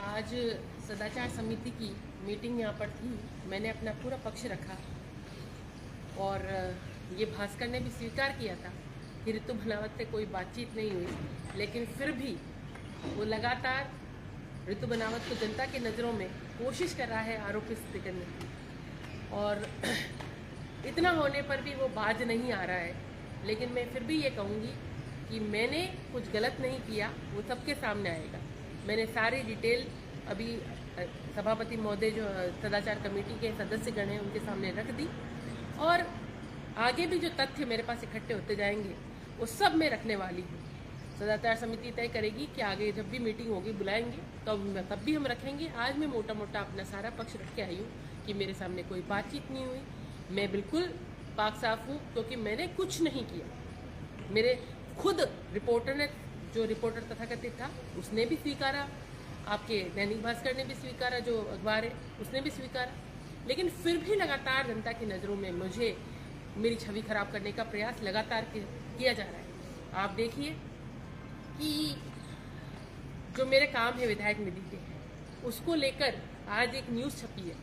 आज सदाचार समिति की मीटिंग यहाँ पर थी। मैंने अपना पूरा पक्ष रखा और ये भास्कर ने भी स्वीकार किया था कि ऋतु बनावत से कोई बातचीत नहीं हुई, लेकिन फिर भी वो लगातार ऋतु बनावत को जनता की नज़रों में कोशिश कर रहा है आरोपित करने की, और इतना होने पर भी वो बाज नहीं आ रहा है। लेकिन मैं फिर भी ये कहूँगी कि मैंने कुछ गलत नहीं किया, वो सबके सामने आएगा। मैंने सारी डिटेल अभी सभापति महोदय जो सदाचार कमेटी के सदस्यगण हैं उनके सामने रख दी, और आगे भी जो तथ्य मेरे पास इकट्ठे होते जाएंगे वो सब मैं रखने वाली हूँ। सदाचार समिति तय करेगी कि आगे जब भी मीटिंग होगी बुलाएंगे तब भी हम रखेंगे। आज मैं मोटा मोटा अपना सारा पक्ष रख के आई हूँ कि मेरे सामने कोई बातचीत नहीं हुई। मैं बिल्कुल पाक साफ हूँ क्योंकि मैंने कुछ नहीं किया। मेरे खुद रिपोर्टर ने, जो रिपोर्टर तथाकथित था, उसने भी स्वीकारा, आपके दैनिक भास्कर ने भी स्वीकारा, जो अखबार है उसने भी स्वीकारा, लेकिन फिर भी लगातार जनता की नज़रों में मुझे मेरी छवि खराब करने का प्रयास लगातार किया जा रहा है। आप देखिए कि जो मेरे काम है विधायक निधि के, उसको लेकर आज एक न्यूज़ छपी है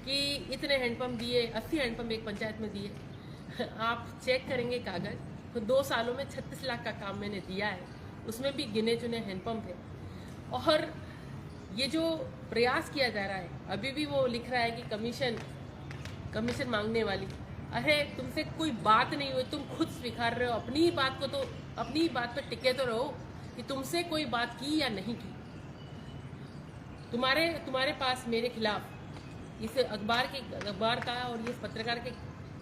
कि इतने हैंडपंप दिए, 80 हैंडपंप एक पंचायत में दिए। आप चेक करेंगे कागज, तो 2 सालों में 36 लाख का काम मैंने दिया है, उसमें भी गिने चुने हैंडपंप है। और ये जो प्रयास किया जा रहा है, अभी भी वो लिख रहा है कि कमीशन मांगने वाली। अरे तुमसे कोई बात नहीं हुई, तुम खुद स्वीकार रहे हो अपनी ही बात को, तो अपनी ही बात पर टिके तो रहो कि तुमसे कोई बात की या नहीं की। तुम्हारे पास मेरे खिलाफ इस अखबार का और इस पत्रकार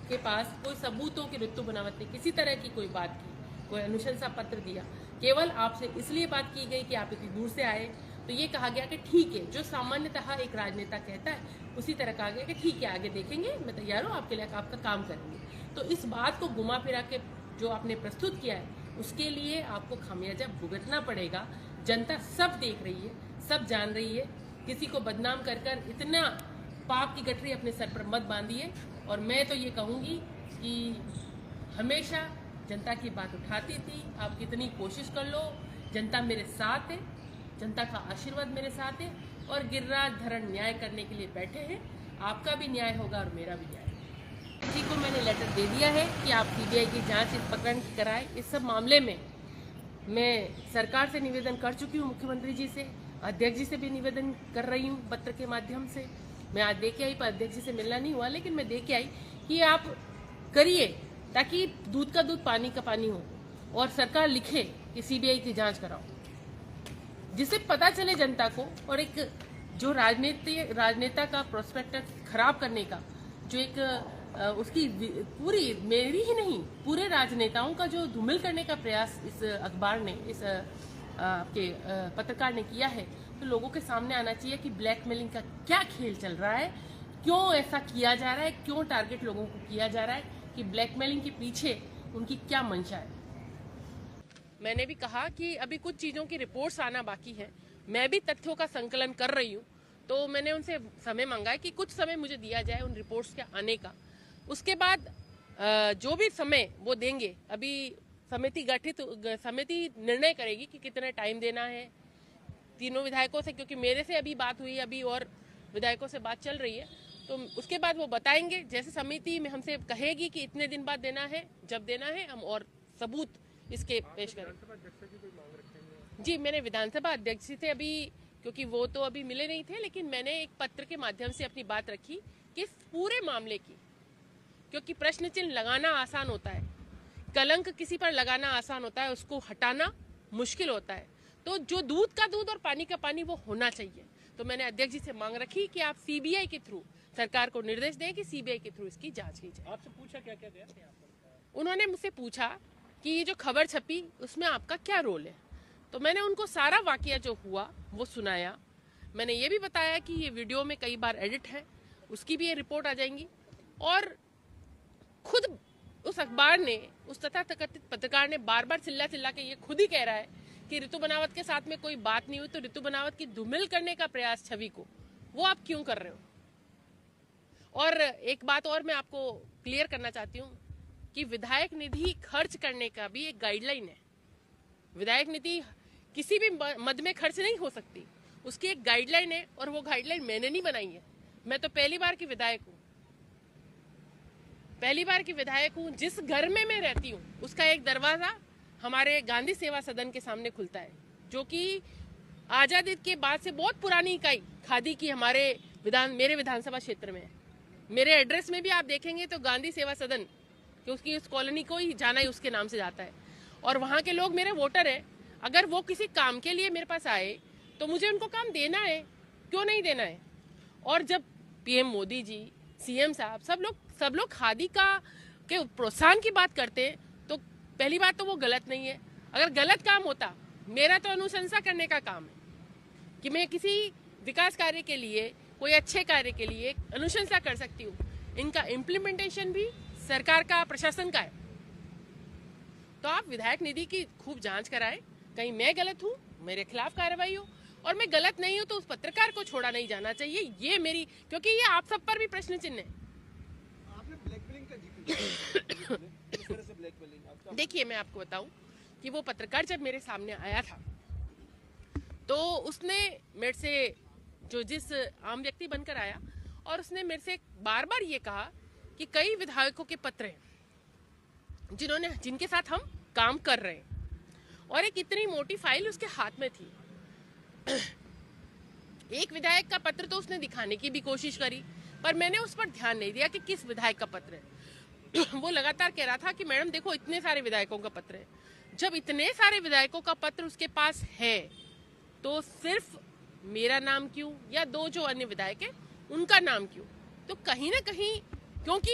के पास कोई सबूत हो कि ऋतु बनावत ने किसी तरह की कोई बात की, कोई अनुशंसा पत्र दिया। केवल आपसे इसलिए बात की गई कि आप इतनी दूर से आए, तो ये कहा गया कि ठीक है, जो सामान्यतः एक राजनेता कहता है उसी तरह कहा गया कि ठीक है, आगे देखेंगे, मैं तैयार हूँ, आपके लिए आपका काम करेंगे। तो इस बात को घुमा फिरा के जो आपने प्रस्तुत किया है उसके लिए आपको खामियाजा भुगतना पड़ेगा। जनता सब देख रही है, सब जान रही है। किसी को बदनाम कर कर इतना पाप की गठरी अपने सर पर मत बांधिए। और मैं तो ये कहूँगी कि हमेशा जनता की बात उठाती थी, आप कितनी कोशिश कर लो, जनता मेरे साथ है, जनता का आशीर्वाद मेरे साथ है, और गिरिराज धरण न्याय करने के लिए बैठे हैं। आपका भी न्याय होगा और मेरा भी न्याय होगा। किसी को मैंने लेटर दे दिया है कि आप सीबीआई की जांच इस प्रकरण की कराएं। इस सब मामले में मैं सरकार से निवेदन कर चुकी हूँ, मुख्यमंत्री जी से, अध्यक्ष जी से भी निवेदन कर रही हूँ पत्र के माध्यम से। मैं आज दे के आई, पर अध्यक्ष जी से मिलना नहीं हुआ, लेकिन मैं दे के आई कि आप करिए ताकि दूध का दूध पानी का पानी हो, और सरकार लिखे कि सीबीआई की जांच कराओ, जिससे पता चले जनता को। और एक जो राजनेता का प्रोस्पेक्टस खराब करने का जो एक उसकी पूरी, मेरी ही नहीं, पूरे राजनेताओं का जो धूमिल करने का प्रयास इस अखबार ने, इस आपके पत्रकार ने किया है, तो लोगों के सामने आना चाहिए कि ब्लैकमेलिंग का क्या खेल चल रहा है, क्यों ऐसा किया जा रहा है, क्यों टारगेट लोगों को किया जा रहा है, कि ब्लैकमेलिंग के पीछे उनकी क्या मंशा है। मैंने भी कहा कि अभी कुछ चीज़ों की रिपोर्ट्स आना बाकी है, मैं भी तथ्यों का संकलन कर रही हूँ, तो मैंने उनसे समय मांगा है कि कुछ समय मुझे दिया जाए उन रिपोर्ट्स के आने का। उसके बाद जो भी समय वो देंगे, अभी समिति निर्णय करेगी कि कितना टाइम देना है तीनों विधायकों से, क्योंकि मेरे से अभी बात हुई, अभी और विधायकों से बात चल रही है, तो उसके बाद वो बताएंगे। जैसे समिति में हमसे कहेगी कि इतने दिन बाद देना है, जब देना है हम और सबूत इसके पेश करें। जी, मैंने विधानसभा अध्यक्ष जी से अभी, क्योंकि वो तो अभी मिले नहीं थे, लेकिन मैंने एक पत्र के माध्यम से अपनी बात रखी कि इस पूरे मामले की, क्योंकि प्रश्न चिन्ह लगाना आसान होता है, कलंक किसी पर लगाना आसान होता है, उसको हटाना मुश्किल होता है। तो जो दूध का दूध और पानी का पानी वो होना चाहिए। तो मैंने अध्यक्ष जी से मांग रखी कि आप सीबीआई के थ्रू सरकार को निर्देश दें कि सीबीआई के थ्रू इसकी जांच की जाए। आपसे पूछा क्या क्या गया? उन्होंने मुझसे पूछा कि ये जो खबर छपी उसमें आपका क्या रोल है, तो मैंने उनको सारा वाकया जो हुआ वो सुनाया। मैंने ये भी बताया कि ये वीडियो में कई बार एडिट है, उसकी भी ये रिपोर्ट आ जाएंगी। और खुद उस अखबार ने, उस तथाकथित पत्रकार ने बार बार चिल्ला के ये खुद ही कह रहा है कि ऋतु बनावत के साथ में कोई बात नहीं हुई, तो ऋतु बनावत की धूमिल करने का प्रयास छवि को वो आप क्यों कर रहे हो। और एक बात और मैं आपको क्लियर करना चाहती हूँ कि विधायक निधि खर्च करने का भी एक गाइडलाइन है। विधायक निधि किसी भी मद में खर्च नहीं हो सकती, उसकी एक गाइडलाइन है और वो गाइडलाइन मैंने नहीं बनाई है। मैं तो पहली बार की विधायक हूँ। जिस घर में मैं रहती हूँ उसका एक दरवाजा हमारे गांधी सेवा सदन के सामने खुलता है, जो कि आजादी के बाद से बहुत पुरानी इकाई खादी की मेरे विधानसभा क्षेत्र में है। मेरे एड्रेस में भी आप देखेंगे तो गांधी सेवा सदन, क्योंकि इस कॉलोनी को ही जाना ही उसके नाम से जाता है, और वहाँ के लोग मेरे वोटर हैं। अगर वो किसी काम के लिए मेरे पास आए तो मुझे उनको काम देना है, क्यों नहीं देना है। और जब पीएम मोदी जी, सीएम साहब, सब लोग खादी के प्रोत्साहन की बात करते हैं, तो पहली बात तो वो गलत नहीं है। अगर गलत काम होता, मेरा तो अनुशंसा करने का काम है कि मैं किसी विकास कार्य के लिए, कोई अच्छे कार्य के लिए अनुशंसा कर सकती हूँ। इनका इम्प्लीमेंटेशन भी सरकार का, प्रशासन का है। तो आप विधायक निधि की खूब जांच कराएं, कहीं मैं गलत हूँ, मेरे खिलाफ कार्रवाई हो, और मैं गलत नहीं हूँ तो उस पत्रकार को छोड़ा नहीं जाना चाहिए। ये मेरी, क्योंकि ये आप सब पर भी प्रश्न चिन्ह है। आपने ब्लैकमेलिंग का जिक्र किया। देखिए, मैं आपको बताऊं कि वो पत्रकार जब मेरे सामने आया था तो उसने मेरे से, जिस आम व्यक्ति बनकर आया, और उसने मेरे से बार बार ये कहा कि कई विधायकों के पत्र हैं जिनके साथ हम काम कर रहे हैं, और एक इतनी मोटी फाइल उसके हाथ में थी। एक विधायक का पत्र तो उसने दिखाने की भी कोशिश करी, पर मैंने उस पर ध्यान नहीं दिया कि किस विधायक का पत्र है। वो लगातार कह रहा था कि मैडम देखो, इतने सारे विधायकों का पत्र है। जब इतने सारे विधायकों का पत्र उसके पास है तो सिर्फ मेरा नाम क्यों, या दो जो अन्य विधायक है उनका नाम क्यों? तो कहीं ना कहीं, क्योंकि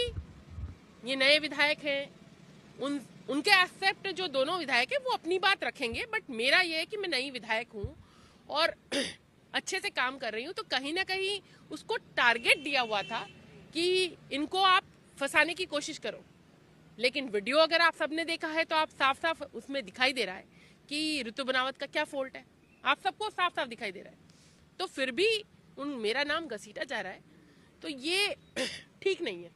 ये नए विधायक हैं, उनके एक्सेप्ट जो दोनों विधायक है वो अपनी बात रखेंगे, बट मेरा ये है कि मैं नई विधायक हूँ और अच्छे से काम कर रही हूँ, तो कहीं ना कहीं उसको टारगेट दिया हुआ था कि इनको आप फंसाने की कोशिश करो। लेकिन वीडियो अगर आप सबने देखा है तो आप साफ साफ उसमें दिखाई दे रहा है कि ऋतु बनावत का क्या फॉल्ट है, आप सबको साफ साफ दिखाई दे रहा है। तो फिर भी मेरा नाम घसीटा जा रहा है, तो ये ठीक नहीं है।